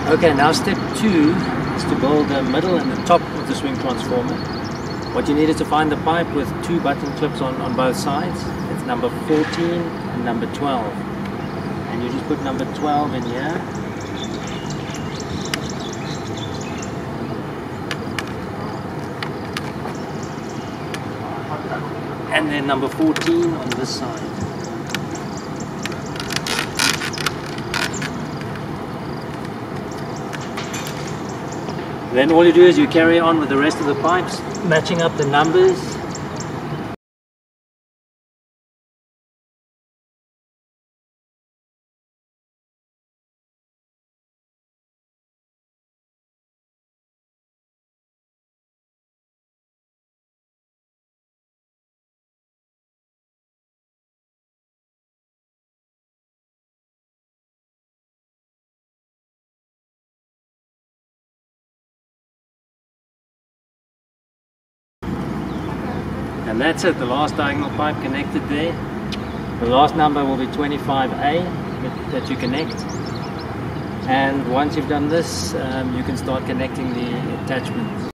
Okay, now step 2 is to build the middle and the top of the swing transformer. What you need is to find the pipe with 2 button clips on both sides. It's number 14 and number 12. And you just put number 12 in here. And then number 14 on this side. Then all you do is you carry on with the rest of the pipes, matching up the numbers. And that's it, the last diagonal pipe connected there. The last number will be 25A that you connect. And once you've done this, you can start connecting the attachment.